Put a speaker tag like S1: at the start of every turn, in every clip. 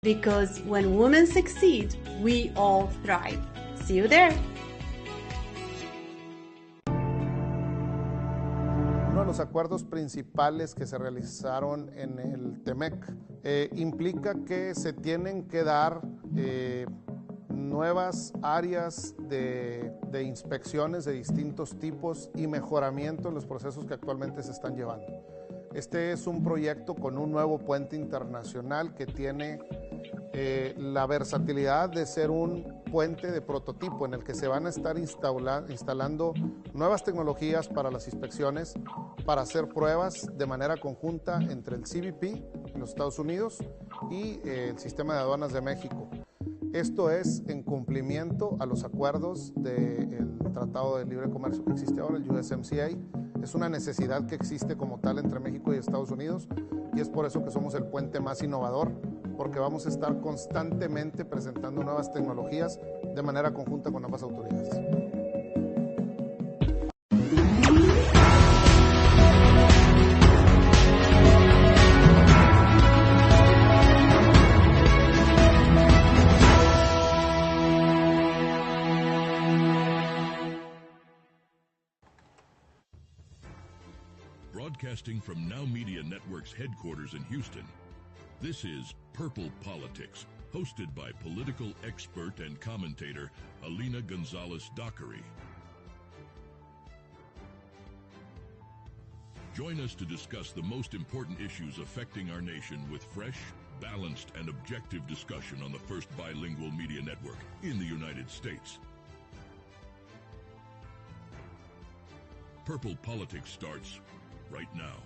S1: Because when women succeed, we all thrive. See you there.
S2: Uno de los acuerdos principales que se realizaron en el TEMEC implica que se tienen que dar nuevas áreas de inspecciones de distintos tipos y mejoramiento en los procesos que actualmente se están llevando. Este es un proyecto con un nuevo puente internacional que tiene la versatilidad de ser un puente de prototipo en el que se van a estar instalando nuevas tecnologías para las inspecciones, para hacer pruebas de manera conjunta entre el CBP en los Estados Unidos y el Sistema de Aduanas de México. Esto es en cumplimiento a los acuerdos del Tratado de Libre Comercio que existe ahora, el USMCA. Es una necesidad que existe como tal entre México y Estados Unidos y es por eso que somos el puente más innovador, porque vamos a estar constantemente presentando nuevas tecnologías de manera conjunta con ambas autoridades.
S3: Broadcasting from Now Media Network's headquarters in Houston, this is Purple Politics, hosted by political expert and commentator Alina Gonzalez-Dockery. Join us to discuss the most important issues affecting our nation with fresh, balanced, and objective discussion on the first bilingual media network in the United States. Purple Politics starts right now.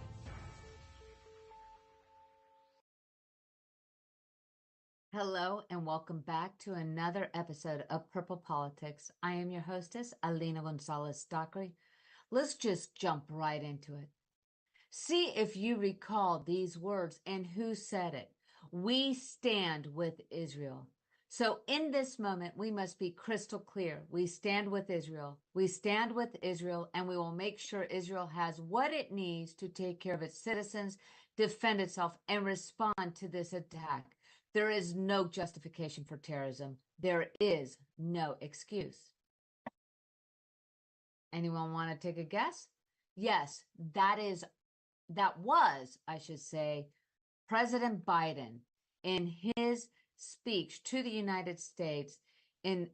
S4: Hello and welcome back to another episode of Purple Politics. I am your hostess, Alina Gonzalez-Dockery. Let's just jump right into it. See if you recall these words and who said it. We stand with Israel. So in this moment, we must be crystal clear. We stand with Israel. We stand with Israel, and we will make sure Israel has what it needs to take care of its citizens, defend itself, and respond to this attack. There is no justification for terrorism. There is no excuse. Anyone want to take a guess? Yes, that was, President Biden in his speech to the United States in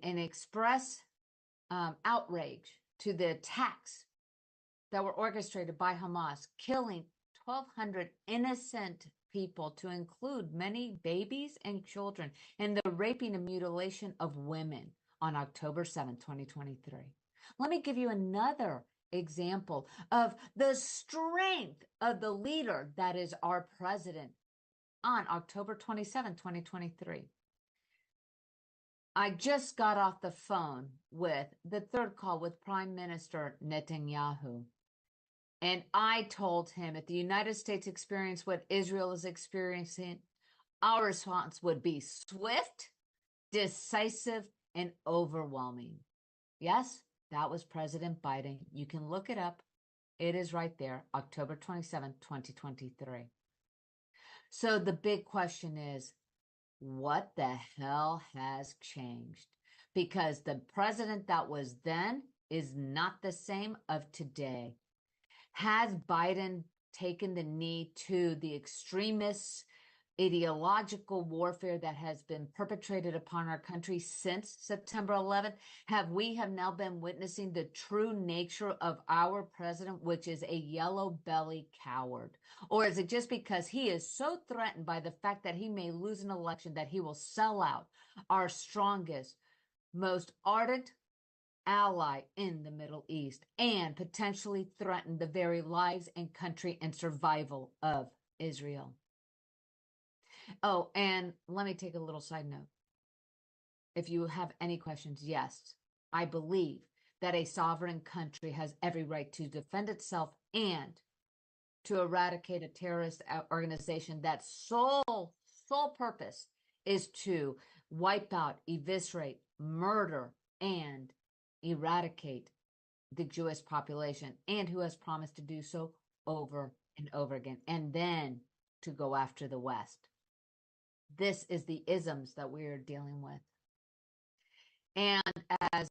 S4: express outrage to the attacks that were orchestrated by Hamas, killing 1,200 innocent people, to include many babies and children, and the raping and mutilation of women on October 7, 2023. Let me give you another example of the strength of the leader that is our president on October 27, 2023. I just got off the phone with the third call with Prime Minister Netanyahu. And I told him if the United States experienced what Israel is experiencing, our response would be swift, decisive, and overwhelming. Yes, that was President Biden. You can look it up. It is right there, October 27, 2023. So the big question is, what the hell has changed? Because the president that was then is not the same of today. Has Biden taken the knee to the extremists' ideological warfare that has been perpetrated upon our country since September 11th? We have now been witnessing the true nature of our president, which is a yellow belly coward? Or is it just because he is so threatened by the fact that he may lose an election that he will sell out our strongest, most ardent ally in the Middle East and potentially threaten the very lives and country and survival of Israel? Oh, and let me take a little side note. If you have any questions, yes, I believe that a sovereign country has every right to defend itself and to eradicate a terrorist organization that sole purpose is to wipe out, eviscerate, murder, and eradicate the Jewish population, and who has promised to do so over and over again, and then to go after the West. This is the isms that we are dealing with. And as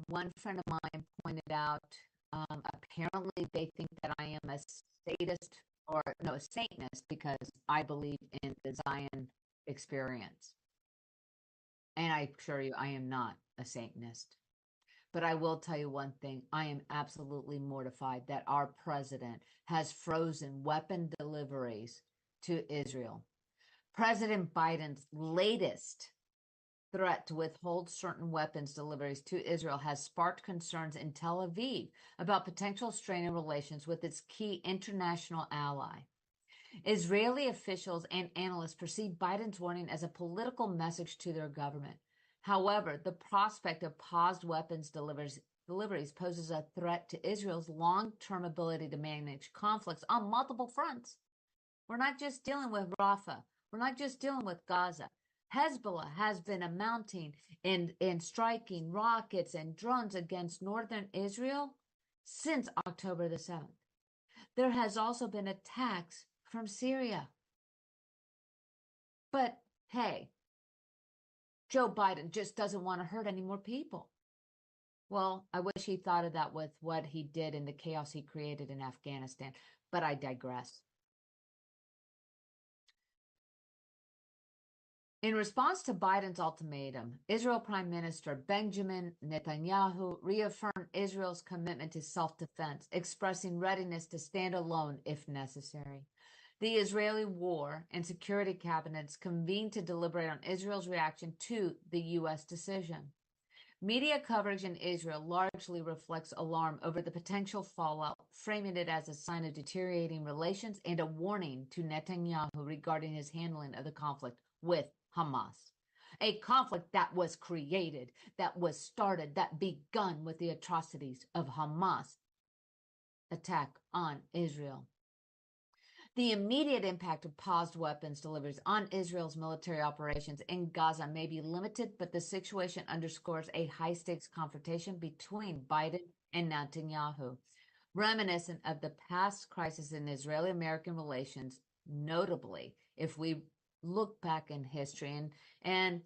S4: one friend of mine pointed out, apparently they think that I am a statist or no, a Satanist because I believe in the Zion experience. And I assure you, I am not a Satanist. But I will tell you one thing. I am absolutely mortified that our president has frozen weapon deliveries to Israel. President Biden's latest threat to withhold certain weapons deliveries to Israel has sparked concerns in Tel Aviv about potential strain in relations with its key international ally. Israeli officials and analysts perceive Biden's warning as a political message to their government. However, the prospect of paused weapons deliveries poses a threat to Israel's long-term ability to manage conflicts on multiple fronts. We're not just dealing with Rafah. We're not just dealing with Gaza. Hezbollah has been mounting and striking rockets and drones against northern Israel since October the 7th. There has also been attacks from Syria. But hey, Joe Biden just doesn't want to hurt any more people. Well, I wish he thought of that with what he did and the chaos he created in Afghanistan, but I digress. In response to Biden's ultimatum, Israel Prime Minister Benjamin Netanyahu reaffirmed Israel's commitment to self-defense, expressing readiness to stand alone if necessary. The Israeli War and Security Cabinets convened to deliberate on Israel's reaction to the U.S. decision. Media coverage in Israel largely reflects alarm over the potential fallout, framing it as a sign of deteriorating relations and a warning to Netanyahu regarding his handling of the conflict with Hamas. A conflict that was created, that was started, that begun with the atrocities of Hamas' attack on Israel. The immediate impact of paused weapons deliveries on Israel's military operations in Gaza may be limited, but the situation underscores a high-stakes confrontation between Biden and Netanyahu, reminiscent of the past crisis in Israeli-American relations, notably if we look back in history. And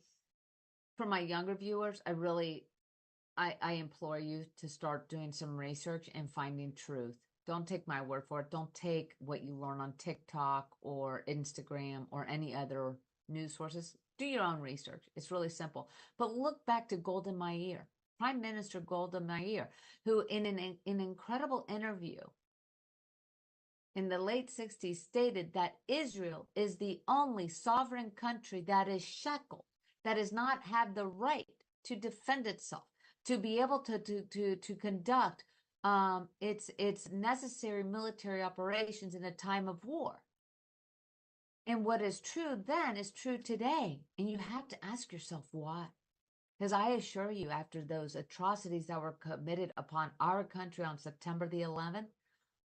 S4: for my younger viewers, I implore you to start doing some research and finding truth. Don't take my word for it. Don't take what you learn on TikTok or Instagram or any other news sources. Do your own research. It's really simple. But look back to Golda Meir, Prime Minister Golda Meir, who in an incredible interview in the late 60s stated that Israel is the only sovereign country that is shackled, that does not have the right to defend itself, to be able to conduct its necessary military operations in a time of war. And what is true then is true today. And you have to ask yourself why. Because I assure you, after those atrocities that were committed upon our country on September the 11th,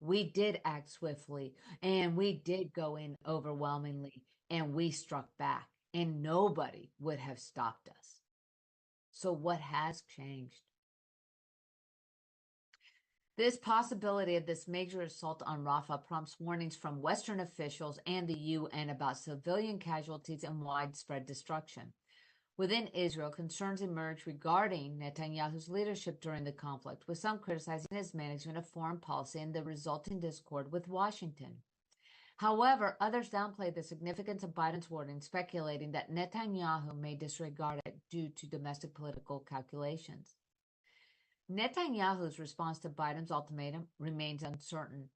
S4: we did act swiftly and we did go in overwhelmingly and we struck back and nobody would have stopped us. So what has changed? This possibility of this major assault on Rafah prompts warnings from Western officials and the UN about civilian casualties and widespread destruction. Within Israel, concerns emerged regarding Netanyahu's leadership during the conflict, with some criticizing his management of foreign policy and the resulting discord with Washington. However, others downplayed the significance of Biden's warning, speculating that Netanyahu may disregard it due to domestic political calculations. Netanyahu's response to Biden's ultimatum remains uncertain,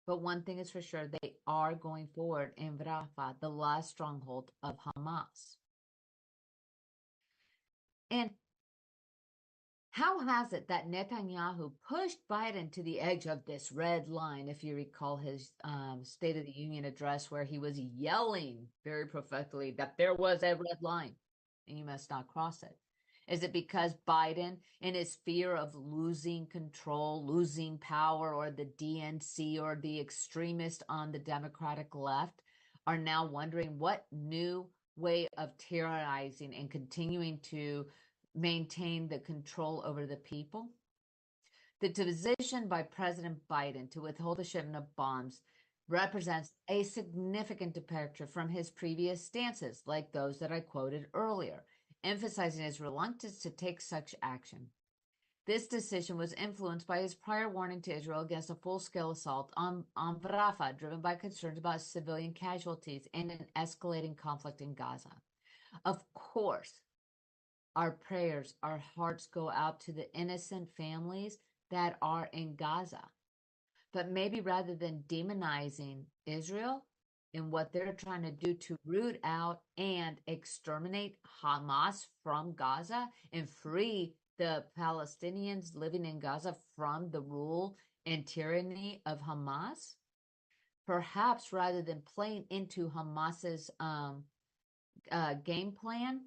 S4: but one thing is for sure, they are going forward in Rafah, the last stronghold of Hamas. And how has it that Netanyahu pushed Biden to the edge of this red line, if you recall his State of the Union address, where he was yelling very prophetically that there was a red line and you must not cross it? Is it because Biden, in his fear of losing control, losing power, or the DNC or the extremists on the Democratic left are now wondering what new way of terrorizing and continuing to maintain the control over the people? The decision by President Biden to withhold the shipment of bombs represents a significant departure from his previous stances, like those that I quoted earlier, emphasizing his reluctance to take such action. This decision was influenced by his prior warning to Israel against a full-scale assault on Rafah, driven by concerns about civilian casualties and an escalating conflict in Gaza. Of course, our prayers, our hearts go out to the innocent families that are in Gaza. But maybe rather than demonizing Israel and what they're trying to do to root out and exterminate Hamas from Gaza and free the Palestinians living in Gaza from the rule and tyranny of Hamas, perhaps rather than playing into Hamas's game plan,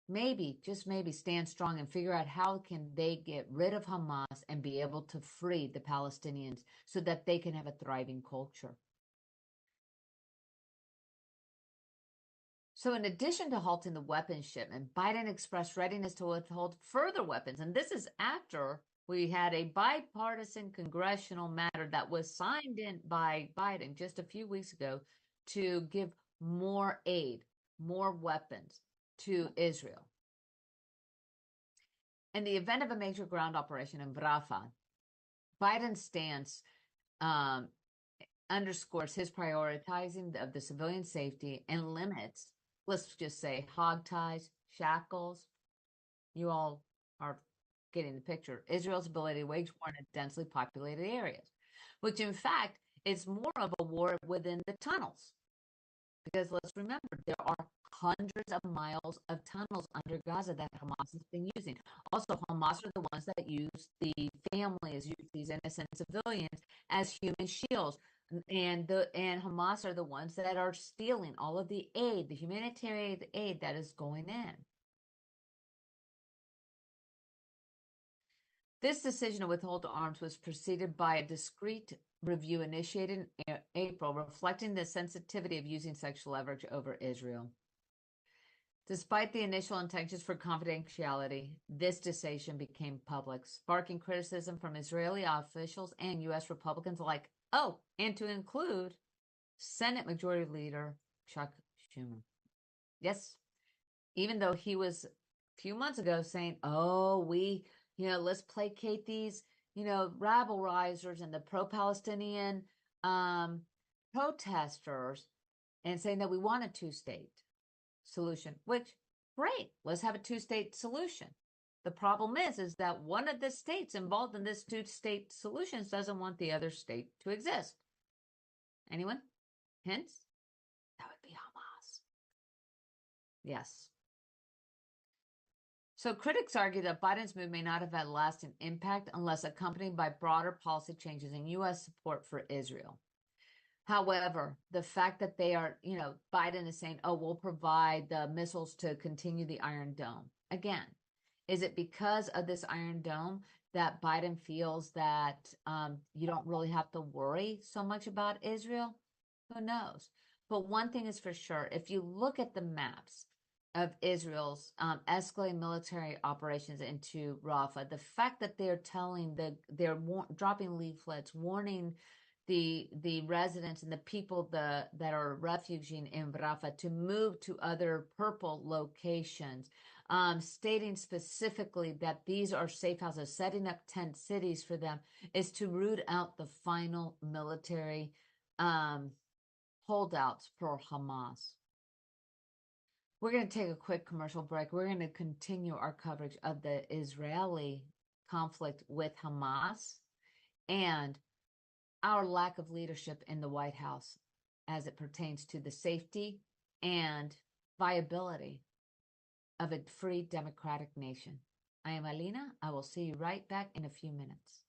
S4: maybe, just maybe, stand strong and figure out how can they get rid of Hamas and be able to free the Palestinians so that they can have a thriving culture. So in addition to halting the weapons shipment, Biden expressed readiness to withhold further weapons. And this is after we had a bipartisan congressional matter that was signed in by Biden just a few weeks ago to give more aid, more weapons to Israel. In the event of a major ground operation in Rafah, Biden's stance underscores his prioritizing of the civilian safety and limits, let's just say, hog ties, shackles. You all are getting the picture. Israel's ability to wage war in densely populated areas, which in fact is more of a war within the tunnels. Because let's remember, there are hundreds of miles of tunnels under Gaza that Hamas has been using. Also, Hamas are the ones that use the families, use these innocent civilians as human shields. And Hamas are the ones that are stealing all of the aid, the humanitarian aid that is going in. This decision to withhold arms was preceded by a discreet review initiated in April, reflecting the sensitivity of using sexual leverage over Israel. Despite the initial intentions for confidentiality, this decision became public, sparking criticism from Israeli officials and U.S. Republicans alike. Oh, and to include Senate Majority Leader Chuck Schumer. Yes, even though he was a few months ago saying, let's placate these, rabble-risers and the pro-Palestinian protesters and saying that we want a two-state solution, which, great, let's have a two-state solution. The problem is that one of the states involved in this two-state solution doesn't want the other state to exist. Anyone? Hints? That would be Hamas. Yes. So critics argue that Biden's move may not have had lasting impact unless accompanied by broader policy changes in U.S. support for Israel. However, the fact that they are, Biden is saying, we'll provide the missiles to continue the Iron Dome. Again, is it because of this Iron Dome that Biden feels that you don't really have to worry so much about Israel? Who knows? But one thing is for sure, if you look at the maps of Israel's escalating military operations into Rafah, the fact that they're dropping leaflets, warning the residents and the people that are refuging in Rafah to move to other purple locations, stating specifically that these are safe houses, setting up tent cities for them, is to root out the final military holdouts for Hamas. We're going to take a quick commercial break. We're going to continue our coverage of the Israeli conflict with Hamas and our lack of leadership in the White House as it pertains to the safety and viability of a free democratic nation. I am Alina. I will see you right back in a few minutes.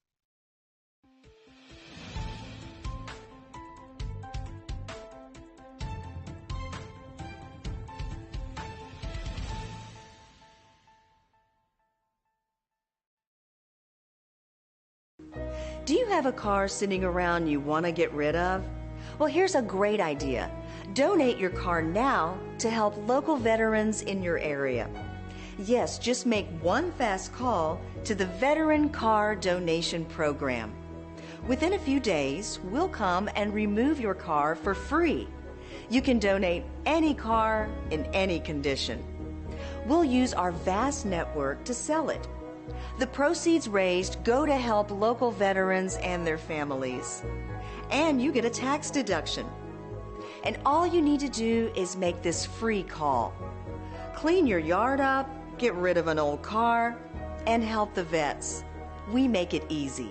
S5: Do you have a car sitting around you want to get rid of? Well, here's a great idea. Donate your car now to help local veterans in your area. Yes, just make one fast call to the Veteran Car Donation Program. Within a few days, we'll come and remove your car for free. You can donate any car in any condition. We'll use our vast network to sell it. The proceeds raised go to help local veterans and their families. And you get a tax deduction. And all you need to do is make this free call. Clean your yard up, get rid of an old car, and help the vets. We make it easy.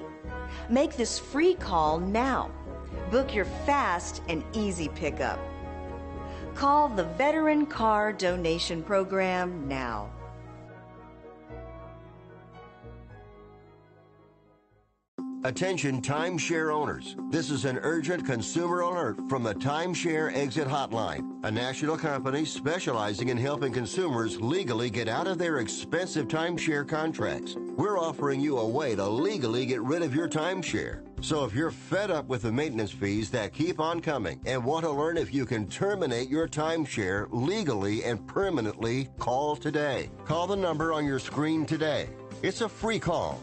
S5: Make this free call now. Book your fast and easy pickup. Call the Veteran Car Donation Program now.
S6: Attention timeshare owners. This is an urgent consumer alert from the Timeshare Exit Hotline, a national company specializing in helping consumers legally get out of their expensive timeshare contracts. We're offering you a way to legally get rid of your timeshare. So if you're fed up with the maintenance fees that keep on coming and want to learn if you can terminate your timeshare legally and permanently, call today. Call the number on your screen today. It's a free call.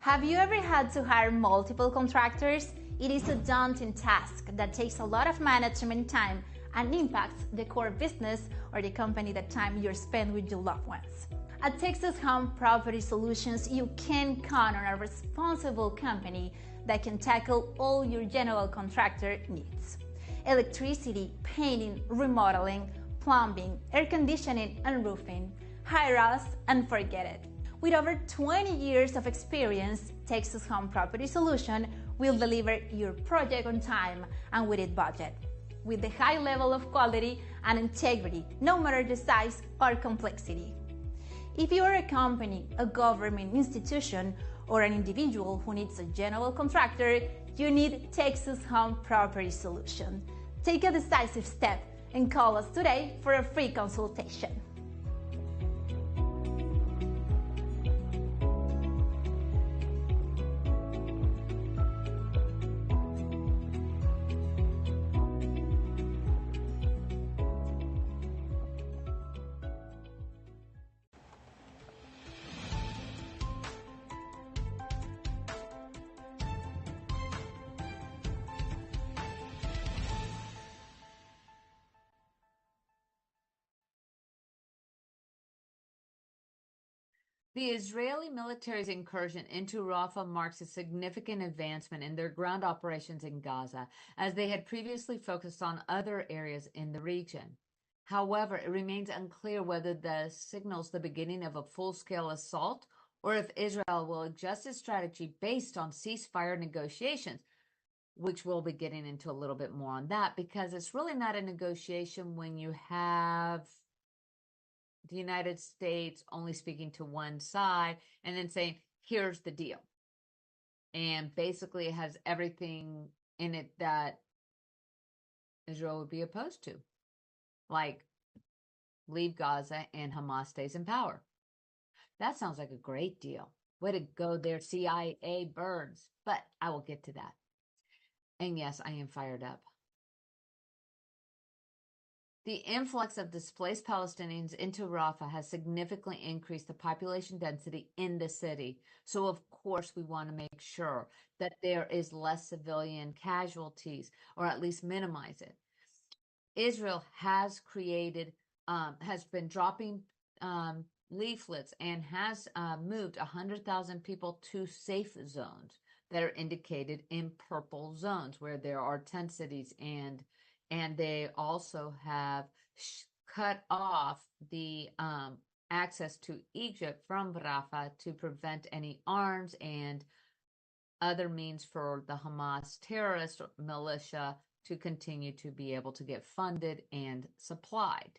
S7: Have you ever had to hire multiple contractors? It is a daunting task that takes a lot of management time and impacts the core business or the company that time you spend with your loved ones. At Texas Home Property Solutions, you can count on a responsible company that can tackle all your general contractor needs. Electricity, painting, remodeling, plumbing, air conditioning, and roofing. Hire us and forget it. With over 20 years of experience, Texas Home Property Solution will deliver your project on time and within budget, with a high level of quality and integrity, no matter the size or complexity. If you are a company, a government institution, or an individual who needs a general contractor, you need Texas Home Property Solution. Take a decisive step and call us today for a free consultation.
S4: The Israeli military's incursion into Rafah marks a significant advancement in their ground operations in Gaza, as they had previously focused on other areas in the region. However, it remains unclear whether this signals the beginning of a full-scale assault or if Israel will adjust its strategy based on ceasefire negotiations, which we'll be getting into a little bit more on that, because it's really not a negotiation when you have the United States only speaking to one side and then saying, here's the deal. And basically it has everything in it that Israel would be opposed to, like leave Gaza and Hamas stays in power. That sounds like a great deal. Way to go there, CIA birds. But I will get to that. And yes, I am fired up. The influx of displaced Palestinians into Rafah has significantly increased the population density in the city. So, of course, we want to make sure that there is less civilian casualties, or at least minimize it. Israel has been dropping leaflets and has moved 100,000 people to safe zones that are indicated in purple zones where there are tent cities, and they also have cut off the access to Egypt from Rafah to prevent any arms and other means for the Hamas terrorist militia to continue to be able to get funded and supplied.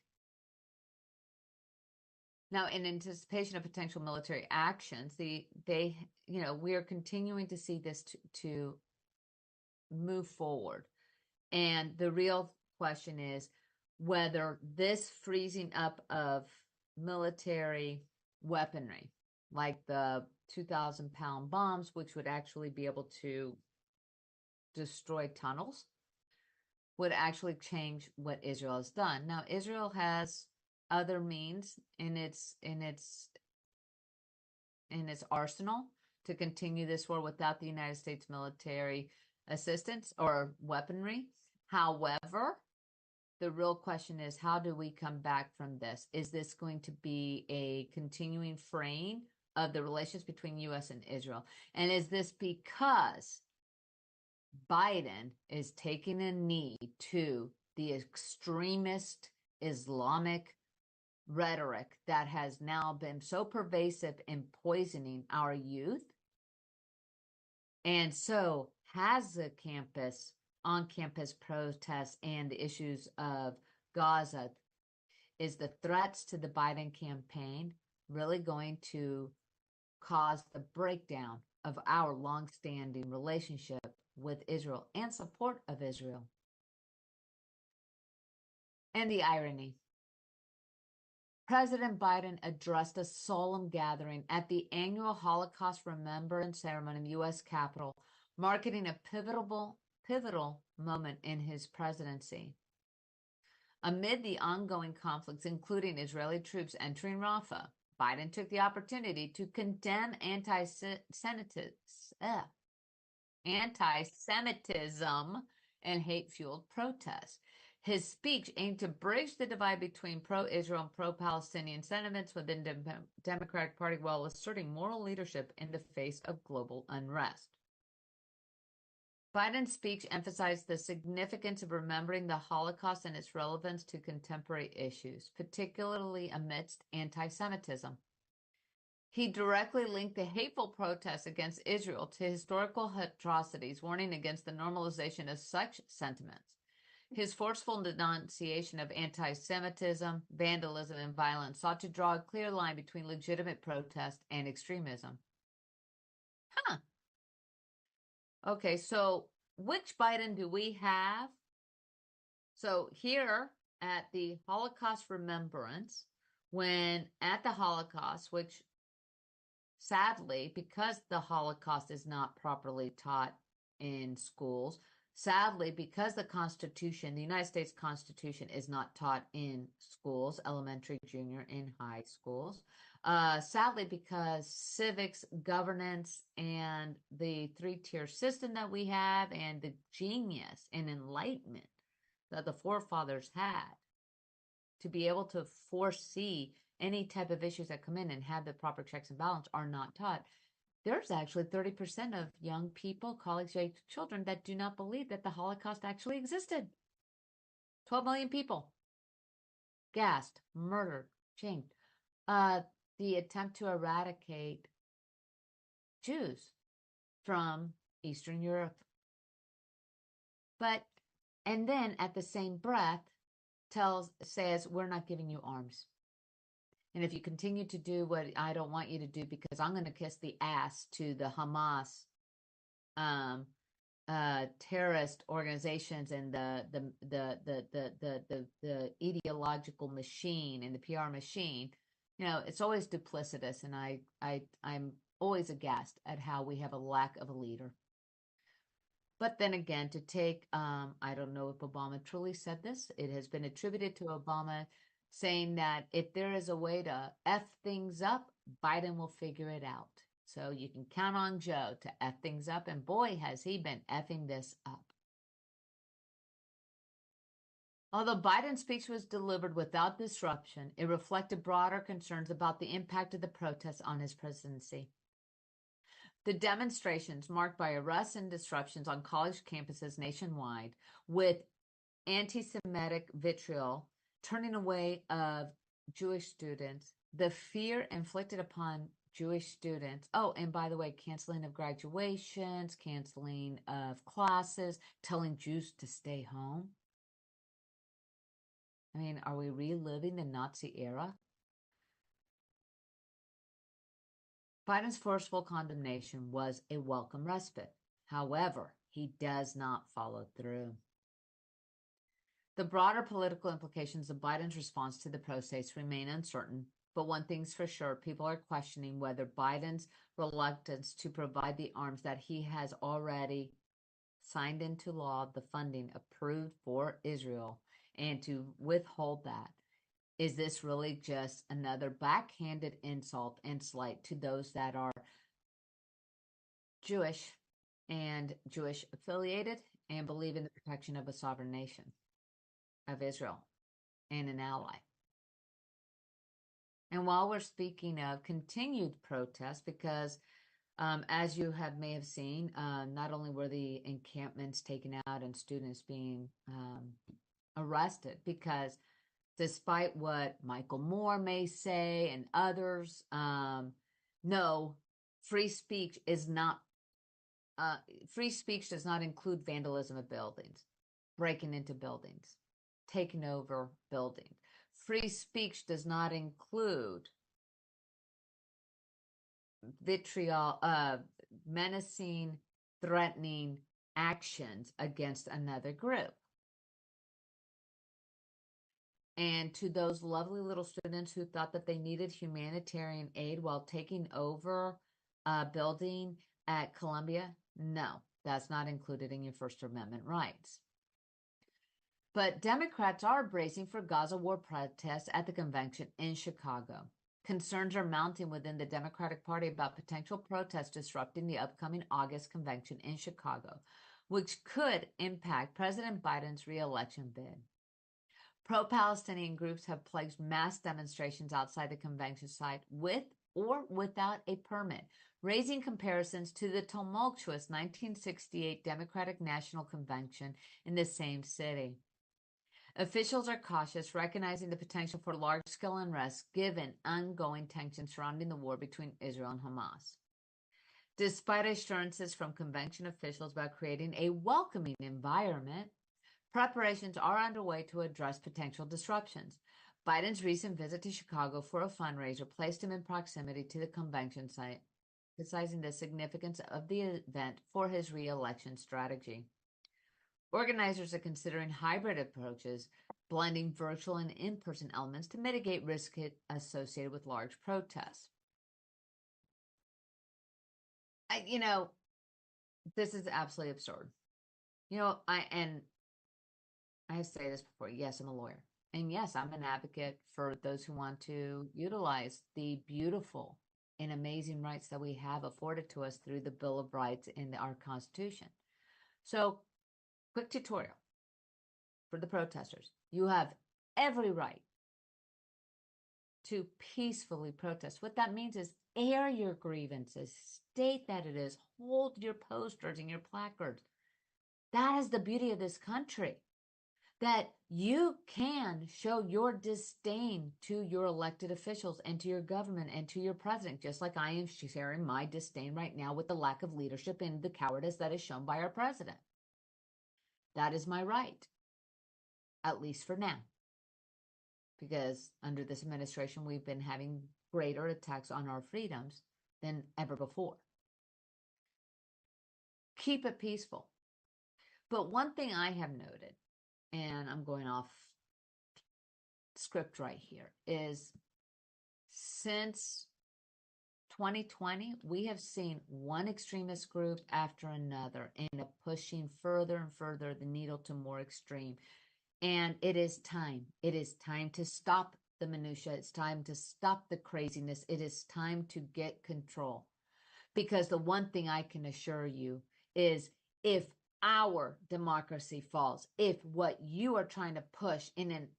S4: Now, in anticipation of potential military actions, we are continuing to see this to move forward. And the real question is whether this freezing up of military weaponry, like the 2,000-pound bombs, which would actually be able to destroy tunnels, would actually change what Israel has done. Now, Israel has other means in its arsenal to continue this war without the United States military assistance or weaponry. However, the real question is, how do we come back from this? Is this going to be a continuing fraying of the relations between U.S. and Israel? And is this because Biden is taking a knee to the extremist Islamic rhetoric that has now been so pervasive in poisoning our youth? And so has the on-campus protests and the issues of Gaza, is the threats to the Biden campaign really going to cause the breakdown of our long-standing relationship with Israel and support of Israel? And the irony. President Biden addressed a solemn gathering at the annual Holocaust Remembrance Ceremony in the U.S. Capitol, marking a pivotal moment in his presidency. Amid the ongoing conflicts, including Israeli troops entering Rafah, Biden took the opportunity to condemn anti-Semitism and hate-fueled protests. His speech aimed to bridge the divide between pro-Israel and pro-Palestinian sentiments within the Democratic Party while asserting moral leadership in the face of global unrest. Biden's speech emphasized the significance of remembering the Holocaust and its relevance to contemporary issues, particularly amidst anti-Semitism. He directly linked the hateful protests against Israel to historical atrocities, warning against the normalization of such sentiments. His forceful denunciation of anti-Semitism, vandalism, and violence sought to draw a clear line between legitimate protest and extremism. Okay, so which Biden do we have? So here at the Holocaust Remembrance, when at the Holocaust, which sadly, because the Holocaust is not properly taught in schools, sadly, because the Constitution, the United States Constitution, is not taught in schools, elementary, junior, and high schools. Sadly, because civics, governance, and the three-tier system that we have, and the genius and enlightenment that the forefathers had to be able to foresee any type of issues that come in and have the proper checks and balance are not taught. There's actually 30% of young people, college-age children, that do not believe that the Holocaust actually existed. 12 million people gassed, murdered, shamed. The attempt to eradicate Jews from Eastern Europe. And then at the same breath says, we're not giving you arms. And if you continue to do what I don't want you to do, because I'm going to kiss the ass to the Hamas terrorist organizations and the ideological machine and the PR machine, it's always duplicitous, and I'm always aghast at how we have a lack of a leader. But then again, to take, I don't know if Obama truly said this. It has been attributed to Obama saying that if there is a way to F things up, Biden will figure it out. So you can count on Joe to F things up, and boy, has he been effing this up. Although Biden's speech was delivered without disruption, it reflected broader concerns about the impact of the protests on his presidency. The demonstrations, marked by arrests and disruptions on college campuses nationwide, with anti-Semitic vitriol turning away of Jewish students, the fear inflicted upon Jewish students. Oh, and by the way, canceling of graduations, canceling of classes, telling Jews to stay home. I mean, are we reliving the Nazi era? Biden's forceful condemnation was a welcome respite. However, he does not follow through. The broader political implications of Biden's response to the protests remain uncertain, but one thing's for sure, people are questioning whether Biden's reluctance to provide the arms that he has already signed into law, the funding approved for Israel, and to withhold that, Is this really just another backhanded insult and slight to those that are Jewish and Jewish affiliated and believe in the protection of a sovereign nation of Israel and an ally? And while we're speaking of continued protests, because as you may have seen, not only were the encampments taken out and students being arrested, because despite what Michael Moore may say and others, no, free speech is not. Free speech does not include vandalism of buildings, breaking into buildings, taking over buildings. Free speech does not include vitriol, menacing, threatening actions against another group. And to those lovely little students who thought that they needed humanitarian aid while taking over a building at Columbia, no, that's not included in your First Amendment rights. But Democrats are bracing for Gaza war protests at the convention in Chicago. Concerns are mounting within the Democratic Party about potential protests disrupting the upcoming August convention in Chicago, which could impact President Biden's re-election bid. Pro-Palestinian groups have pledged mass demonstrations outside the convention site with or without a permit, raising comparisons to the tumultuous 1968 Democratic National Convention in the same city. Officials are cautious, recognizing the potential for large-scale unrest given ongoing tensions surrounding the war between Israel and Hamas. Despite assurances from convention officials about creating a welcoming environment, preparations are underway to address potential disruptions. Biden's recent visit to Chicago for a fundraiser placed him in proximity to the convention site, emphasizing the significance of the event for his re-election strategy. Organizers are considering hybrid approaches, blending virtual and in-person elements to mitigate risk associated with large protests. This is absolutely absurd. I say this before. Yes, I'm a lawyer. And yes, I'm an advocate for those who want to utilize the beautiful and amazing rights that we have afforded to us through the Bill of Rights in our Constitution. So, quick tutorial for the protesters. You have every right to peacefully protest. What that means is air your grievances, state that it is, hold your posters and your placards. That is the beauty of this country, that you can show your disdain to your elected officials and to your government and to your president, just like I am sharing my disdain right now with the lack of leadership and the cowardice that is shown by our president. That is my right, at least for now, because under this administration, we've been having greater attacks on our freedoms than ever before. Keep it peaceful. But one thing I have noted, and I'm going off script right here, is since 2020, we have seen one extremist group after another end up pushing further and further the needle to more extreme. And it is time. It is time to stop the minutia. It's time to stop the craziness. It is time to get control. Because the one thing I can assure you is, if our democracy falls, if what you are trying to push in an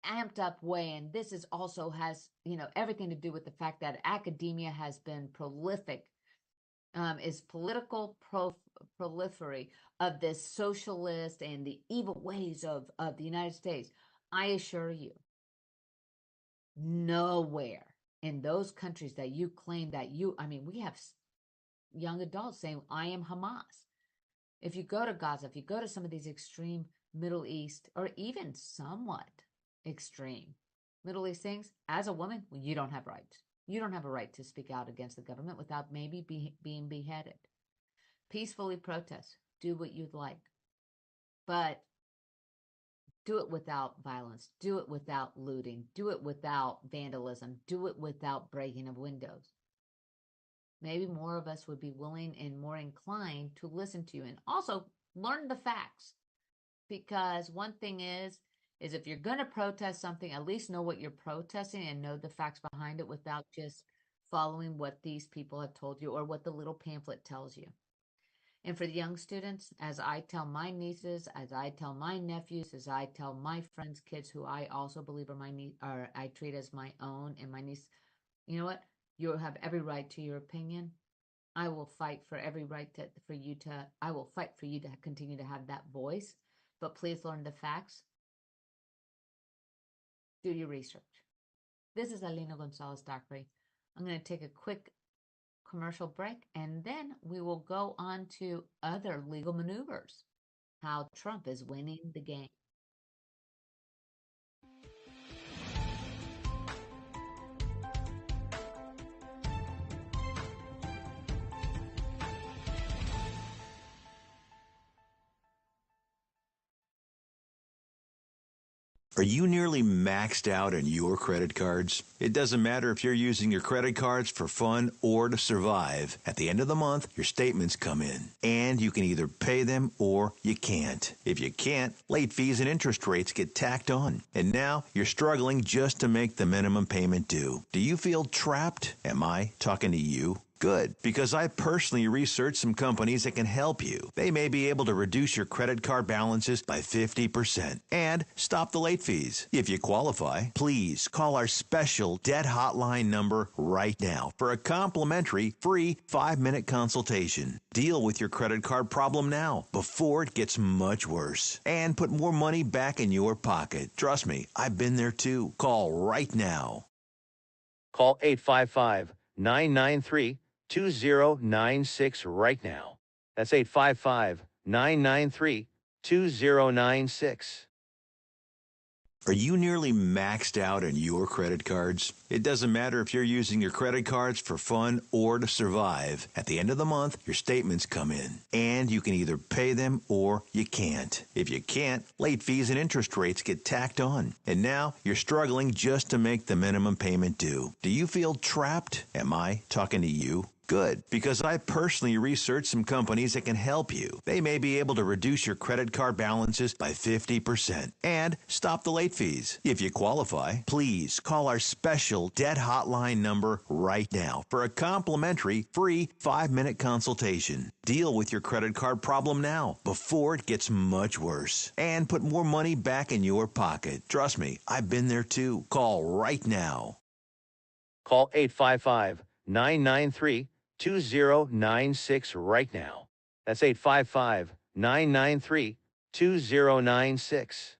S4: amped up way, and this is also has everything to do with the fact that academia has been prolific, is political prolifery of this socialist and the evil ways of the United States. I assure you, nowhere in those countries that you claim that we have young adults saying, I am Hamas. If you go to Gaza, if you go to some of these extreme Middle East, or even somewhat extreme Middle East things, as a woman, you don't have rights. You don't have a right to speak out against the government without maybe being beheaded. Peacefully protest. Do what you'd like. But do it without violence. Do it without looting. Do it without vandalism. Do it without breaking of windows. Maybe more of us would be willing and more inclined to listen to you, and also learn the facts. Because one thing is, is if you're going to protest something, at least know what you're protesting and know the facts behind it without just following what these people have told you or what the little pamphlet tells you. And for the young students, as I tell my nieces, as I tell my nephews, as I tell my friends' kids who I also believe are my niece, or I treat as my own, and my niece, you know what? You have every right to your opinion. I will fight for every right I will fight for you to continue to have that voice, but please learn the facts. Do your research. This is Alina Gonzalez-Dockery. I'm going to take a quick commercial break, and then we will go on to other legal maneuvers, how Trump is winning the game.
S8: Are you nearly maxed out on your credit cards? It doesn't matter if you're using your credit cards for fun or to survive. At the end of the month, your statements come in, and you can either pay them or you can't. If you can't, late fees and interest rates get tacked on. And now you're struggling just to make the minimum payment due. Do you feel trapped? Am I talking to you? Good, because I personally researched some companies that can help you. They may be able to reduce your credit card balances by 50% and stop the late fees. If you qualify, please call our special debt hotline number right now for a complimentary free 5-minute consultation. Deal with your credit card problem now before it gets much worse and put more money back in your pocket. Trust me, I've been there too. Call right now.
S9: Call 855-993-2096 right now. That's 855-993-2096.
S8: Are you nearly maxed out on your credit cards? It doesn't matter if you're using your credit cards for fun or to survive. At the end of the month, your statements come in, and you can either pay them or you can't. If you can't, late fees and interest rates get tacked on. And now you're struggling just to make the minimum payment due. Do you feel trapped? Am I talking to you? Good, because I personally researched some companies that can help you. They may be able to reduce your credit card balances by 50% and stop the late fees. If you qualify, please call our special debt hotline number right now for a complimentary free 5-minute consultation. Deal with your credit card problem now before it gets much worse and put more money back in your pocket. Trust me, I've been there too. Call right now.
S9: Call 855-993-2096 right now. That's 855-993-2096.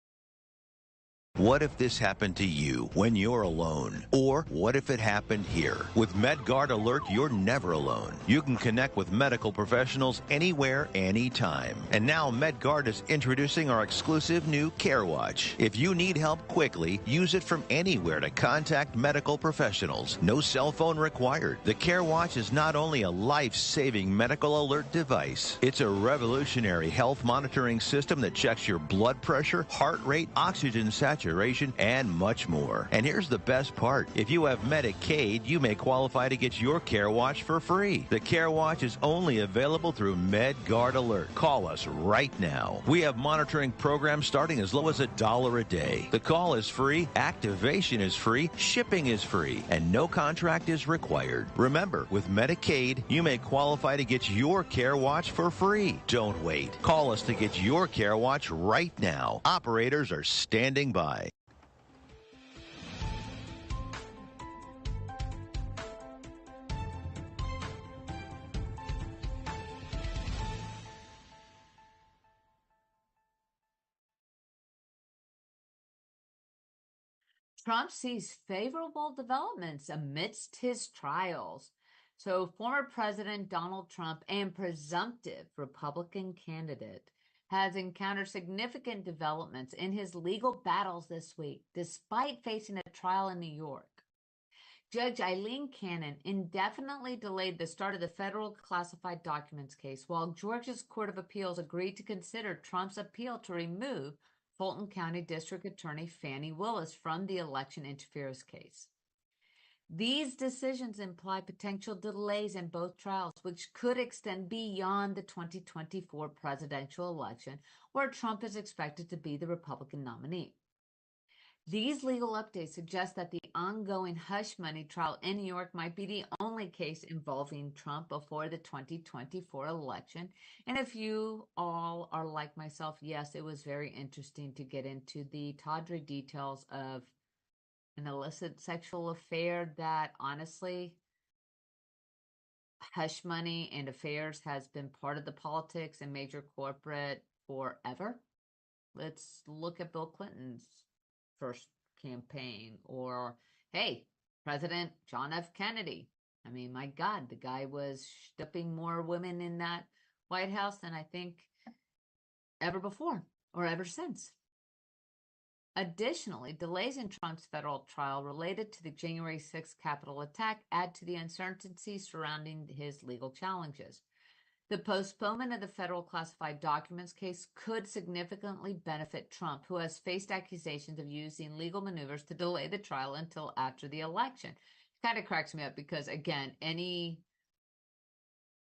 S8: What if this happened to you when you're alone? Or what if it happened here? With MedGuard Alert, you're never alone. You can connect with medical professionals anywhere, anytime. And now MedGuard is introducing our exclusive new CareWatch. If you need help quickly, use it from anywhere to contact medical professionals. No cell phone required. The CareWatch is not only a life-saving medical alert device, it's a revolutionary health monitoring system that checks your blood pressure, heart rate, oxygen saturation, and much more. And here's the best part. If you have Medicaid, you may qualify to get your CareWatch for free. The CareWatch is only available through MedGuard Alert. Call us right now. We have monitoring programs starting as low as $1 a day. The call is free, activation is free, shipping is free, and no contract is required. Remember, with Medicaid, you may qualify to get your CareWatch for free. Don't wait. Call us to get your CareWatch right now. Operators are standing by.
S4: Trump sees favorable developments amidst his trials. So, former President Donald Trump and presumptive Republican candidate has encountered significant developments in his legal battles this week, despite facing a trial in New York. Judge Aileen Cannon indefinitely delayed the start of the federal classified documents case, while Georgia's Court of Appeals agreed to consider Trump's appeal to remove Fulton County District Attorney Fani Willis from the election interference case. These decisions imply potential delays in both trials, which could extend beyond the 2024 presidential election, where Trump is expected to be the Republican nominee. These legal updates suggest that the ongoing hush money trial in New York might be the only case involving Trump before the 2024 election. And if you all are like myself, yes, it was very interesting to get into the tawdry details of an illicit sexual affair that honestly, hush money and affairs has been part of the politics and major corporate forever. Let's look at Bill Clinton's first campaign, or hey, President John F. Kennedy. I mean, my God, the guy was stuffing more women in that White House than I think ever before or ever since. Additionally, delays in Trump's federal trial related to the January 6th Capitol attack add to the uncertainty surrounding his legal challenges. The postponement of the federal classified documents case could significantly benefit Trump, who has faced accusations of using legal maneuvers to delay the trial until after the election. It kind of cracks me up because, again,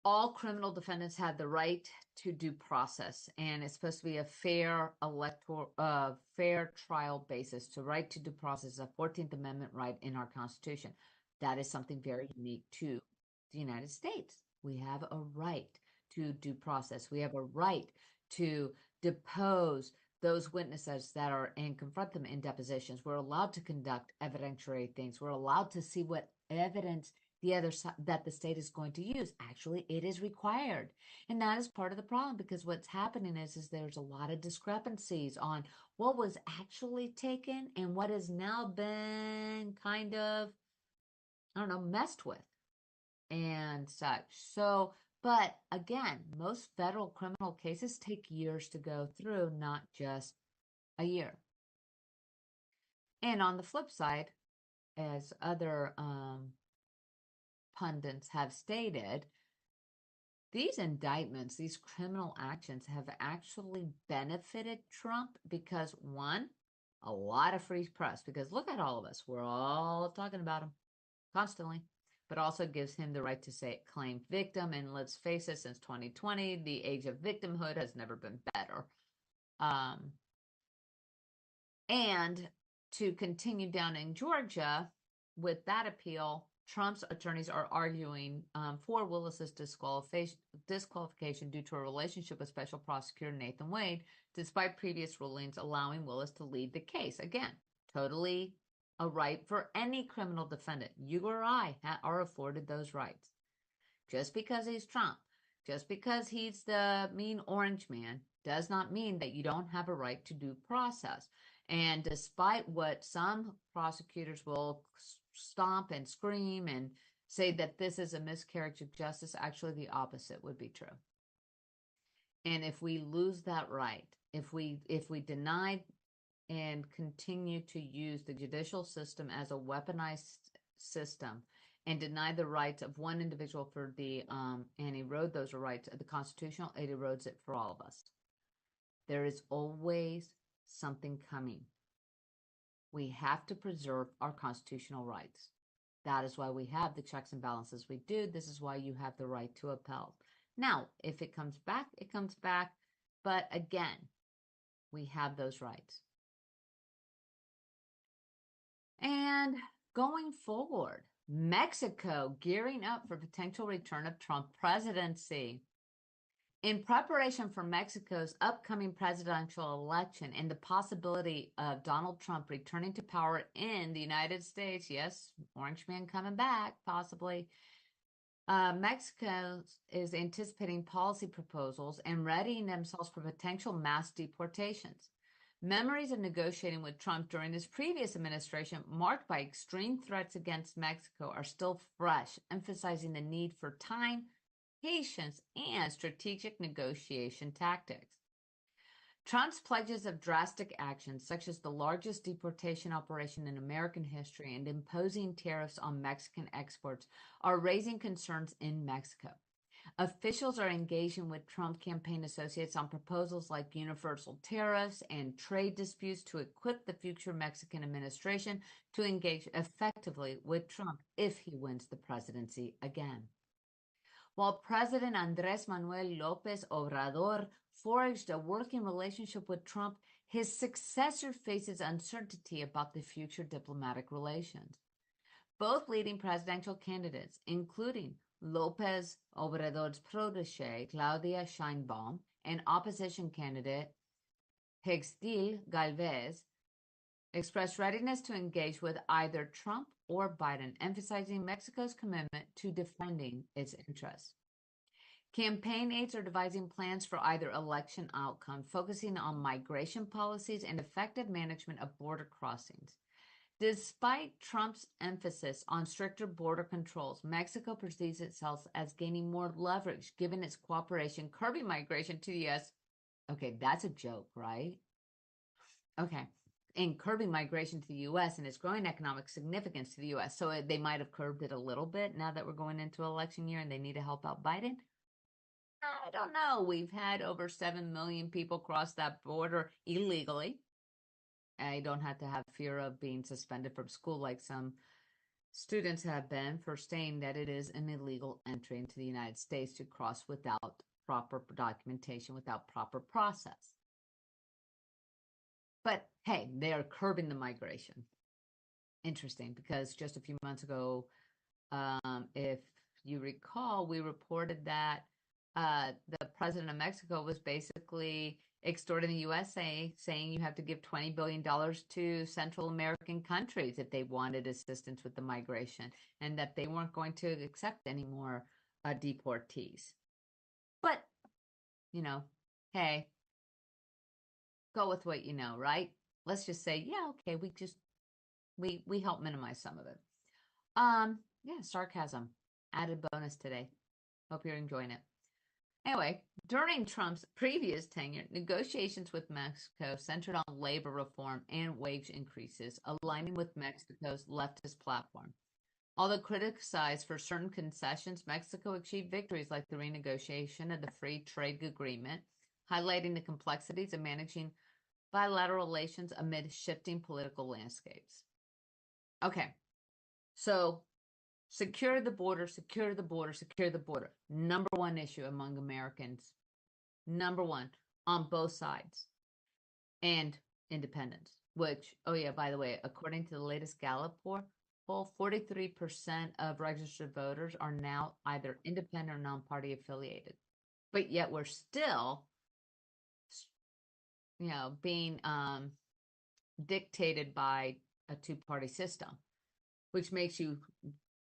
S4: all criminal defendants have the right to due process, and it's supposed to be a fair fair trial basis. To right to due process is a 14th Amendment right in our Constitution. That is something very unique to the United States. We have a right to due process. We have a right to depose those witnesses that are and confront them in depositions. We're allowed to conduct evidentiary things. We're allowed to see what evidence the other side that the state is going to use. Actually, it is required. And that is part of the problem, because what's happening is there's a lot of discrepancies on what was actually taken and what has now been kind of, I don't know, messed with and such. So, but again, most federal criminal cases take years to go through, not just a year. And on the flip side, as other pundits have stated, these indictments, these criminal actions have actually benefited Trump because, one, a lot of free press, because look at all of us, we're all talking about him constantly, but also gives him the right to say claim victim. And let's face it, since 2020, the age of victimhood has never been better. And to continue down in Georgia with that appeal, Trump's attorneys are arguing for Willis's disqualification due to a relationship with Special Prosecutor Nathan Wade, despite previous rulings allowing Willis to lead the case. Again, totally a right for any criminal defendant. You or I are afforded those rights. Just because he's Trump, just because he's the mean orange man, does not mean that you don't have a right to due process. And despite what some prosecutors will stomp and scream and say that this is a miscarriage of justice, actually the opposite would be true. And if we lose that right, if we deny and continue to use the judicial system as a weaponized system and deny the rights of one individual for the and erode those rights of the Constitution, it erodes it for all of us. There is always something coming. We have to preserve our constitutional rights. That is why we have the checks and balances we do. This is why you have the right to appeal. Now, if it comes back, it comes back. But again, we have those rights. And going forward, Mexico gearing up for potential return of Trump presidency. In preparation for Mexico's upcoming presidential election and the possibility of Donald Trump returning to power in the United States, yes, Orange Man coming back, possibly, Mexico is anticipating policy proposals and readying themselves for potential mass deportations. Memories of negotiating with Trump during this previous administration, marked by extreme threats against Mexico, are still fresh, emphasizing the need for time, patience, and strategic negotiation tactics. Trump's pledges of drastic actions, such as the largest deportation operation in American history and imposing tariffs on Mexican exports, are raising concerns in Mexico. Officials are engaging with Trump campaign associates on proposals like universal tariffs and trade disputes to equip the future Mexican administration to engage effectively with Trump if he wins the presidency again. While President Andrés Manuel López Obrador forged a working relationship with Trump, his successor faces uncertainty about the future diplomatic relations. Both leading presidential candidates, including López Obrador's protege, Claudia Sheinbaum, and opposition candidate Hextil Galvez, expressed readiness to engage with either Trump or Biden, emphasizing Mexico's commitment to defending its interests. Campaign aides are devising plans for either election outcome, focusing on migration policies and effective management of border crossings. Despite Trump's emphasis on stricter border controls, Mexico perceives itself as gaining more leverage given its cooperation curbing migration to the U.S. Okay, that's a joke, right? Okay. In curbing migration to the U.S. and its growing economic significance to the U.S. So they might have curbed it a little bit now that we're going into election year and they need to help out Biden. I don't know. We've had over 7 million people cross that border illegally. I don't have to have fear of being suspended from school like some students have been for saying that it is an illegal entry into the United States to cross without proper documentation, without proper process. But hey, they are curbing the migration. Interesting, because just a few months ago, if you recall, we reported that the president of Mexico was basically extorting the USA, saying you have to give $20 billion to Central American countries if they wanted assistance with the migration, and that they weren't going to accept any more deportees. But, you know, hey, go with what you know, right? Let's just say, yeah, okay, we help minimize some of it. Yeah, sarcasm. Added bonus today. Hope you're enjoying it. Anyway, during Trump's previous tenure, negotiations with Mexico centered on labor reform and wage increases, aligning with Mexico's leftist platform. Although criticized for certain concessions, Mexico achieved victories like the renegotiation of the free trade agreement, highlighting the complexities of managing bilateral relations amid shifting political landscapes. Okay, so secure the border, secure the border, secure the border. Number one issue among Americans. Number one on both sides. And independence, which, oh yeah, by the way, according to the latest Gallup poll, 43% of registered voters are now either independent or non-party affiliated. But yet we're still, you know, being dictated by a two-party system, which makes you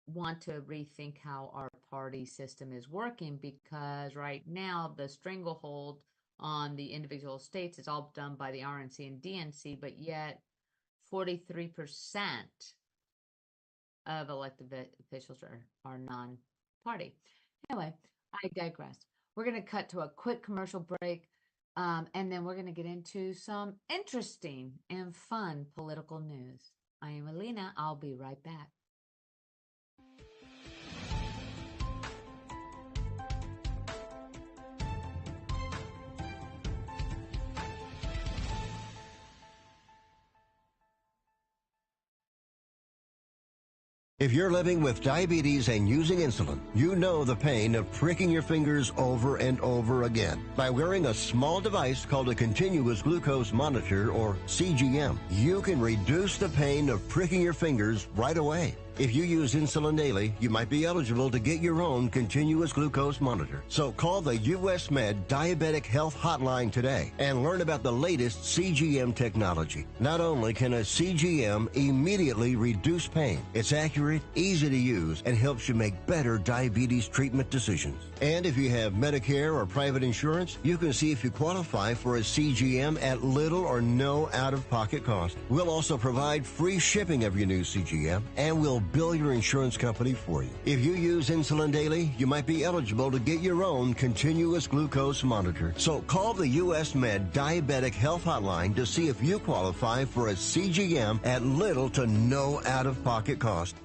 S4: want to rethink how our party system is working, because right now the stranglehold on the individual states is all done by the RNC and DNC, but yet 43% of elected officials are non-party. Anyway, I digress. We're going to cut to a quick commercial break, and then we're going to get into some interesting and fun political news. I am Alina. I'll be right back.
S6: If you're living with diabetes and using insulin, you know the pain of pricking your fingers over and over again. By wearing a small device called a continuous glucose monitor, or CGM, you can reduce the pain of pricking your fingers right away. If you use insulin daily, you might be eligible to get your own continuous glucose monitor. So call the US Med Diabetic Health Hotline today and learn about the latest CGM technology. Not only can a CGM immediately reduce pain, it's accurate, easy to use, and helps you make better diabetes treatment decisions. And if you have Medicare or private insurance, you can see if you qualify for a CGM at little or no out-of-pocket cost. We'll also provide free shipping of your new CGM, and we'll bill your insurance company for you. If you use insulin daily, you might be eligible to get your own continuous glucose monitor. So call the US Med Diabetic Health Hotline to see if you qualify for a CGM at little to no out-of-pocket cost.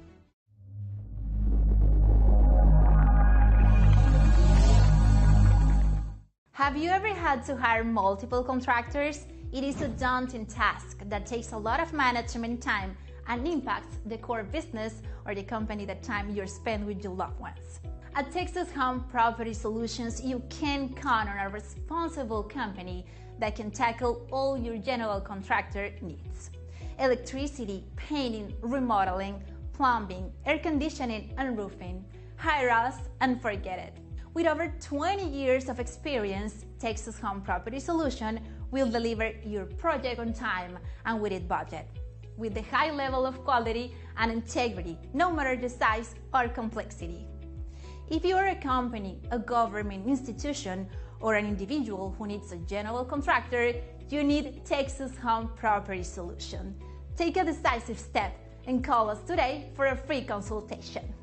S7: Have you ever had to hire multiple contractors? It is a daunting task that takes a lot of management time and impacts the core business or the company that time you spend with your loved ones. At Texas Home Property Solutions, you can count on a responsible company that can tackle all your general contractor needs. Electricity, painting, remodeling, plumbing, air conditioning, and roofing. Hire us and forget it. With over 20 years of experience, Texas Home Property Solution will deliver your project on time and within budget, with the high level of quality and integrity, no matter the size or complexity. If you are a company, a government institution, or an individual who needs a general contractor, you need Texas Home Property Solution. Take a decisive step and call us today for a free consultation.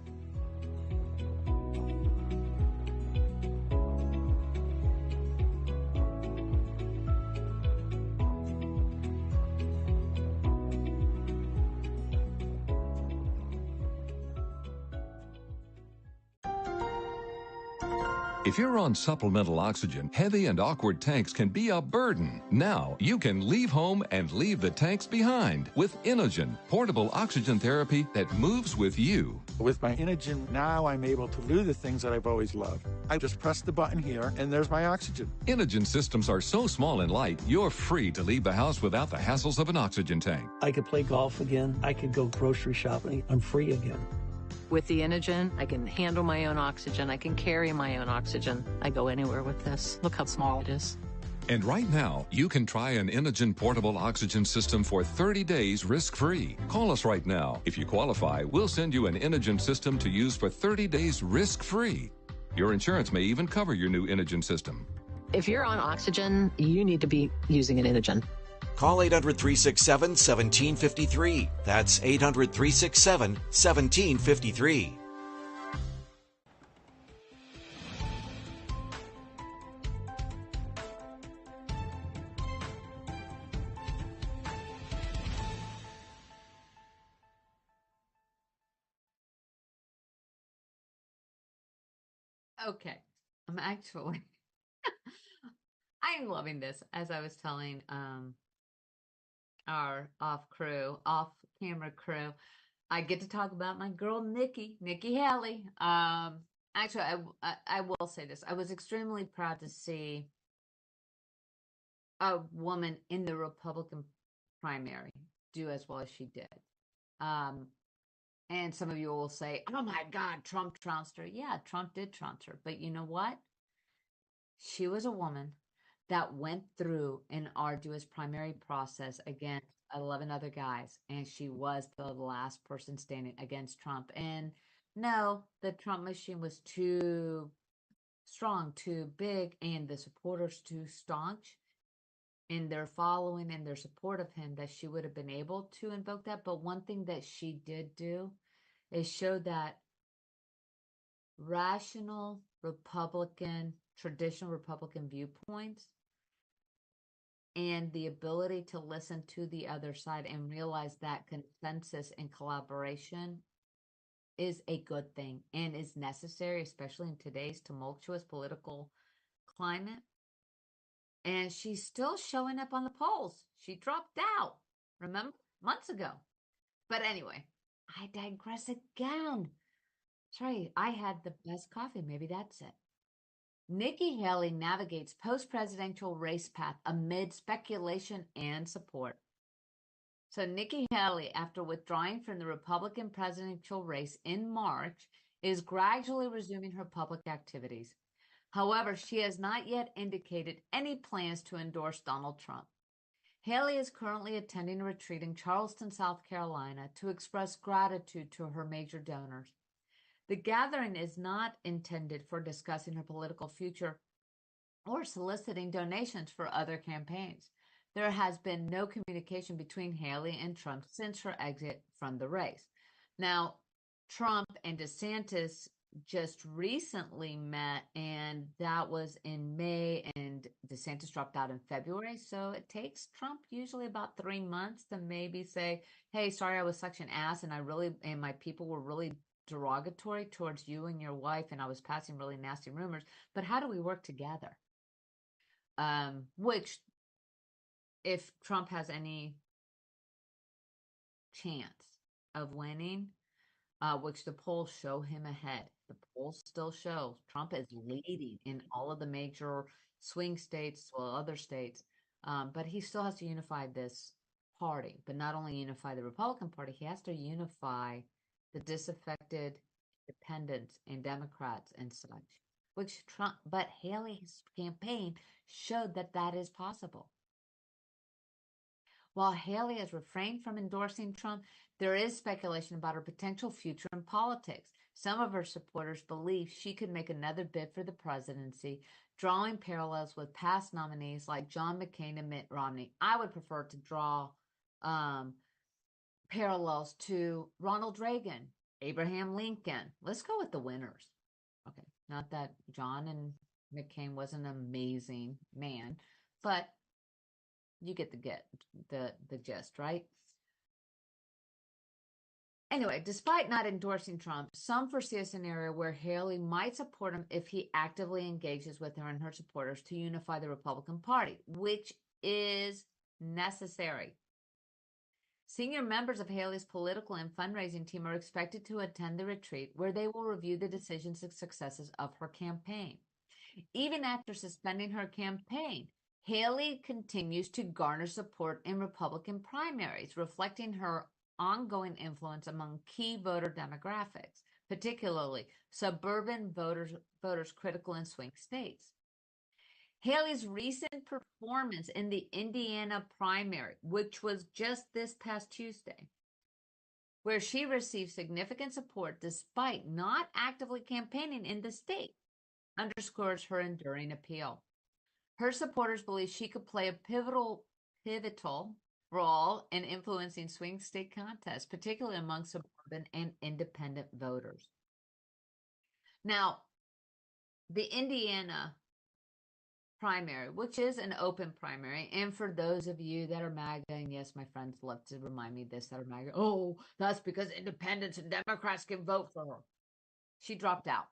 S10: If you're on supplemental oxygen, heavy and awkward tanks can be a burden. Now you can leave home and leave the tanks behind with Inogen, portable oxygen therapy that moves with you.
S11: With my Inogen, now I'm able to do the things that I've always loved. I just press the button here, and there's my oxygen.
S10: Inogen systems are so small and light, you're free to leave the house without the hassles of an oxygen tank.
S12: I could play golf again. I could go grocery shopping. I'm free again.
S13: With the Inogen, I can handle my own oxygen. I can carry my own oxygen. I go anywhere with this. Look how small it is.
S10: And right now, you can try an Inogen portable oxygen system for 30 days risk-free. Call us right now. If you qualify, we'll send you an Inogen system to use for 30 days risk-free. Your insurance may even cover your new Inogen system.
S13: If you're on oxygen, you need to be using an Inogen.
S14: Call 800-367-1753. That's 800-367-1753.
S4: Okay, I'm actually, I'm loving this. As I was telling our off-camera crew, I get to talk about my girl Nikki Haley. Actually, I will say this: I was extremely proud to see a woman in the Republican primary do as well as she did. And some of you will say, "Oh my God, Trump trounced her." Yeah, Trump did trounce her, but you know what? She was a woman that went through an arduous primary process against 11 other guys, and she was the last person standing against Trump. And no, the Trump machine was too strong, too big, and the supporters too staunch in their following and their support of him that she would have been able to invoke that. But one thing that she did do is show that rational Republican, traditional Republican viewpoints and the ability to listen to the other side and realize that consensus and collaboration is a good thing and is necessary, especially in today's tumultuous political climate. And she's still showing up on the polls. She dropped out, remember, months ago. But anyway, I digress again. Sorry, I had the best coffee. Maybe that's it. Nikki Haley navigates post-presidential race path amid speculation and support. So Nikki Haley, after withdrawing from the Republican presidential race in March, is gradually resuming her public activities. However, she has not yet indicated any plans to endorse Donald Trump. Haley is currently attending a retreat in Charleston, South Carolina, to express gratitude to her major donors. The gathering is not intended for discussing her political future or soliciting donations for other campaigns. There has been no communication between Haley and Trump since her exit from the race. Now, Trump and DeSantis just recently met, and that was in May, and DeSantis dropped out in February. So it takes Trump usually about 3 months to maybe say, hey, sorry, I was such an ass, and my people were really derogatory towards you and your wife, and I was passing really nasty rumors, but how do we work together? Which, if Trump has any chance of winning, which the polls show him ahead. The polls still show Trump is leading in all of the major swing states, well, other states, but he still has to unify this party. But not only unify the Republican Party, he has to unify the disaffected independents and Democrats and such. But Haley's campaign showed that that is possible. While Haley has refrained from endorsing Trump, there is speculation about her potential future in politics. Some of her supporters believe she could make another bid for the presidency, drawing parallels with past nominees like John McCain and Mitt Romney. I would prefer to draw parallels to Ronald Reagan, Abraham Lincoln. Let's go with the winners. Okay, not that John and McCain was an amazing man, but you get the gist, right? Anyway, despite not endorsing Trump, some foresee a scenario where Haley might support him if he actively engages with her and her supporters to unify the Republican Party, which is necessary. Senior members of Haley's political and fundraising team are expected to attend the retreat, where they will review the decisions and successes of her campaign. Even after suspending her campaign, Haley continues to garner support in Republican primaries, reflecting her ongoing influence among key voter demographics, particularly suburban voters critical in swing states. Haley's recent performance in the Indiana primary, which was just this past Tuesday, where she received significant support despite not actively campaigning in the state, underscores her enduring appeal. Her supporters believe she could play a pivotal role in influencing swing state contests, particularly among suburban and independent voters. Now, the Indiana primary, which is an open primary, and for those of you that are MAGA, and yes, my friends love to remind me this, that are MAGA, oh, that's because independents and Democrats can vote for her. She dropped out.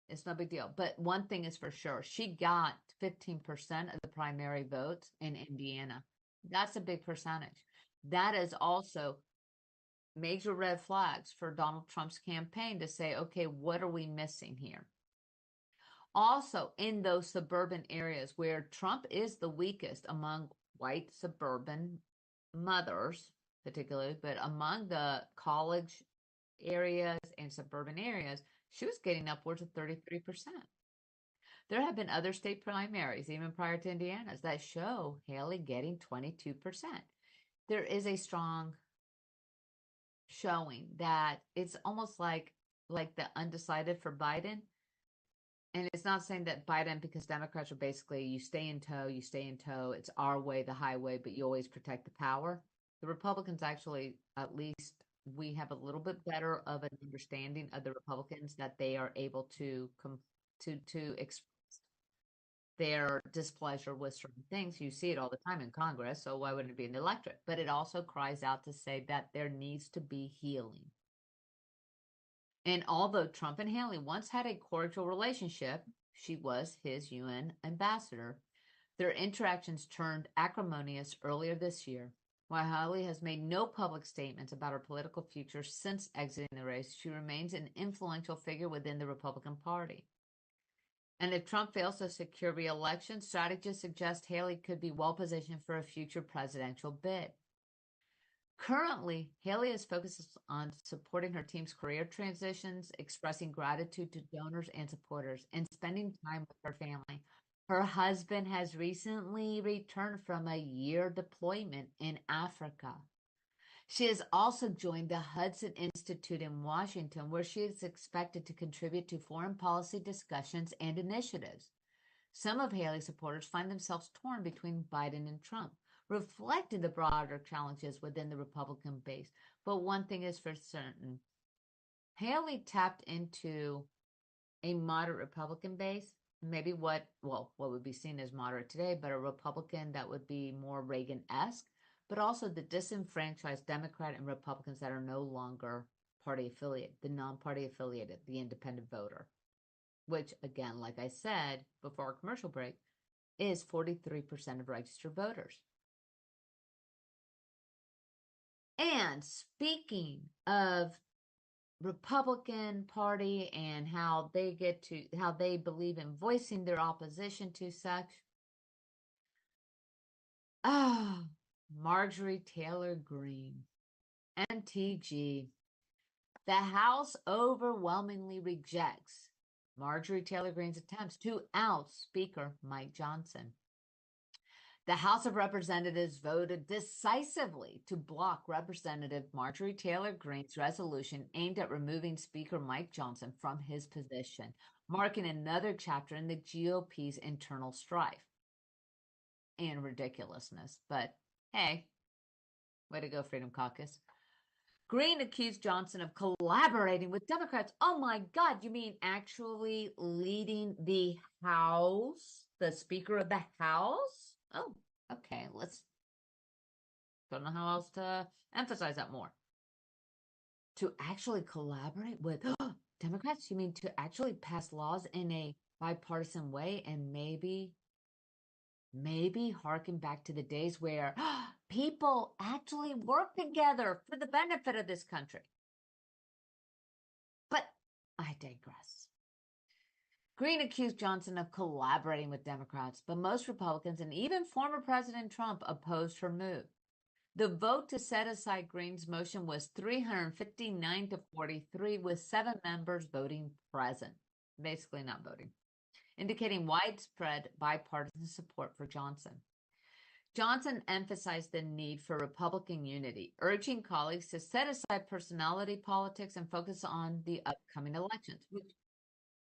S4: It's no big deal. But one thing is for sure, she got 15% of the primary votes in Indiana. That's a big percentage. That is also major red flags for Donald Trump's campaign to say, okay, what are we missing here? Also, in those suburban areas where Trump is the weakest among white suburban mothers, particularly, but among the college areas and suburban areas, she was getting upwards of 33%. There have been other state primaries, even prior to Indiana's, that show Haley getting 22%. There is a strong showing that it's almost like the undecided for Biden. And it's not saying that Biden, because Democrats are basically, you stay in tow, it's our way, the highway, but you always protect the power. The Republicans actually, at least we have a little bit better of an understanding of the Republicans, that they are able to express their displeasure with certain things. You see it all the time in Congress, so why wouldn't it be in the electorate? But it also cries out to say that there needs to be healing. And although Trump and Haley once had a cordial relationship, she was his UN ambassador, their interactions turned acrimonious earlier this year. While Haley has made no public statements about her political future since exiting the race, she remains an influential figure within the Republican Party. And if Trump fails to secure re-election, strategists suggest Haley could be well-positioned for a future presidential bid. Currently, Haley is focused on supporting her team's career transitions, expressing gratitude to donors and supporters, and spending time with her family. Her husband has recently returned from a year deployment in Africa. She has also joined the Hudson Institute in Washington, where she is expected to contribute to foreign policy discussions and initiatives. Some of Haley's supporters find themselves torn between Biden and Trump, reflecting the broader challenges within the Republican base. But one thing is for certain, Haley tapped into a moderate Republican base, maybe what would be seen as moderate today, but a Republican that would be more Reagan-esque, but also the disenfranchised Democrat and Republicans that are no longer party affiliated, the non-party affiliated, the independent voter, which again, like I said before our commercial break, is 43% of registered voters. And speaking of Republican Party and how they believe in voicing their opposition to such. Marjorie Taylor Greene, MTG. The House overwhelmingly rejects Marjorie Taylor Greene's attempts to oust Speaker Mike Johnson. The House of Representatives voted decisively to block Representative Marjorie Taylor Greene's resolution aimed at removing Speaker Mike Johnson from his position, marking another chapter in the GOP's internal strife and ridiculousness. But hey, way to go, Freedom Caucus. Greene accused Johnson of collaborating with Democrats. Oh my God, you mean actually leading the House, the Speaker of the House? Oh, okay. Don't know how else to emphasize that more. To actually collaborate with Democrats? You mean to actually pass laws in a bipartisan way and maybe harken back to the days where people actually work together for the benefit of this country. But I digress. Greene accused Johnson of collaborating with Democrats, but most Republicans and even former President Trump opposed her move. The vote to set aside Greene's motion was 359 to 43, with 7 members voting present, basically not voting, indicating widespread bipartisan support for Johnson. Johnson emphasized the need for Republican unity, urging colleagues to set aside personality politics and focus on the upcoming elections, which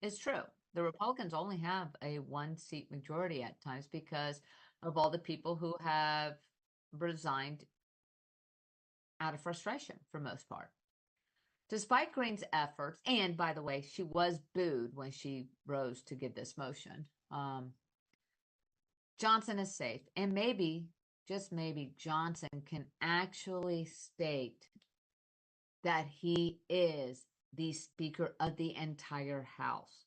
S4: is true. The Republicans only have a 1-seat majority at times because of all the people who have resigned out of frustration for most part. Despite Greene's efforts, and by the way, she was booed when she rose to give this motion, Johnson is safe. And maybe, just maybe, Johnson can actually state that he is the Speaker of the entire House.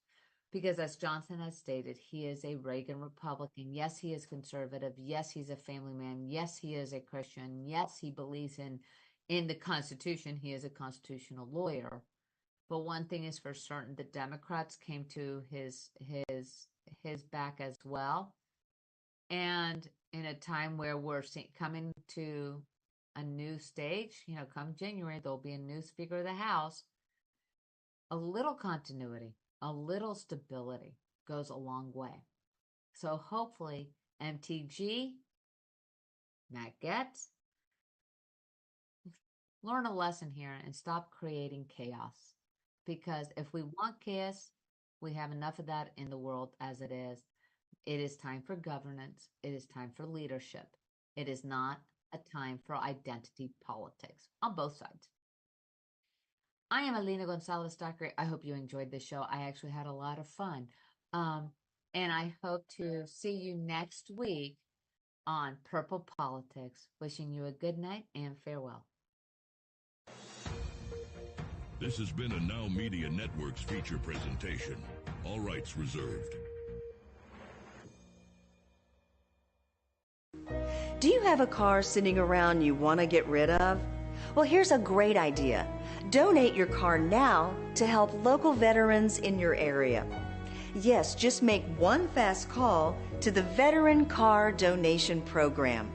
S4: Because as Johnson has stated, he is a Reagan Republican. Yes, he is conservative. Yes, he's a family man. Yes, he is a Christian. Yes, he believes in the Constitution. He is a constitutional lawyer. But one thing is for certain, the Democrats came to his back as well. And in a time where we're coming to a new stage, come January, there'll be a new Speaker of the House. A little continuity, a little stability goes a long way. So hopefully MTG, Matt Gaetz, learn a lesson here and stop creating chaos. Because if we want chaos, we have enough of that in the world as it is. It is time for governance. It is time for leadership. It is not a time for identity politics on both sides. I am Alina Gonzalez-Dockery. I hope you enjoyed this show. I actually had a lot of fun. And I hope to see you next week on Purple Politics. Wishing you a good night and farewell.
S3: This has been a Now Media Networks feature presentation. All rights reserved.
S5: Do you have a car sitting around you want to get rid of? Well, here's a great idea. Donate your car now to help local veterans in your area. Yes, just make one fast call to the Veteran Car Donation Program.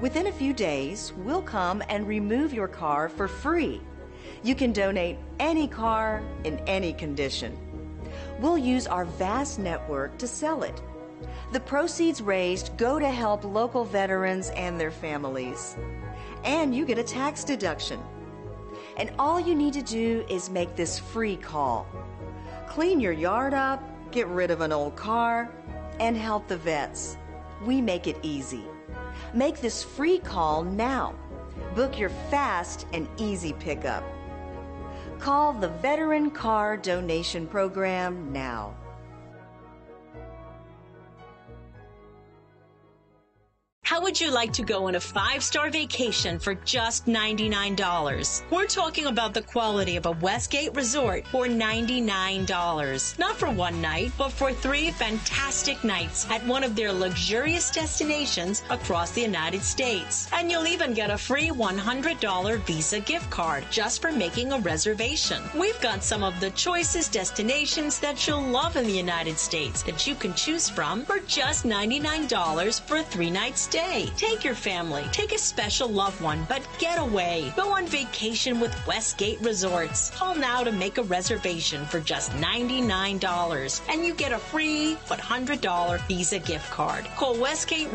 S5: Within a few days, we'll come and remove your car for free. You can donate any car in any condition. We'll use our vast network to sell it. The proceeds raised go to help local veterans and their families. And you get a tax deduction. And all you need to do is make this free call. Clean your yard up, get rid of an old car, and help the vets. We make it easy. Make this free call now. Book your fast and easy pickup. Call the Veteran Car Donation Program now.
S15: How How would you like to go on a 5-star vacation for just $99? We're talking about the quality of a Westgate resort for $99. Not for one night, but for 3 fantastic nights at one of their luxurious destinations across the United States. And you'll even get a free $100 Visa gift card just for making a reservation. We've got some of the choicest destinations that you'll love in the United States that you can choose from for just $99 for a 3-night stay. Take your family, take a special loved one, but get away. Go on vacation with Westgate Resorts. Call now to make a reservation for just $99 and you get a free $100 Visa gift card. Call Westgate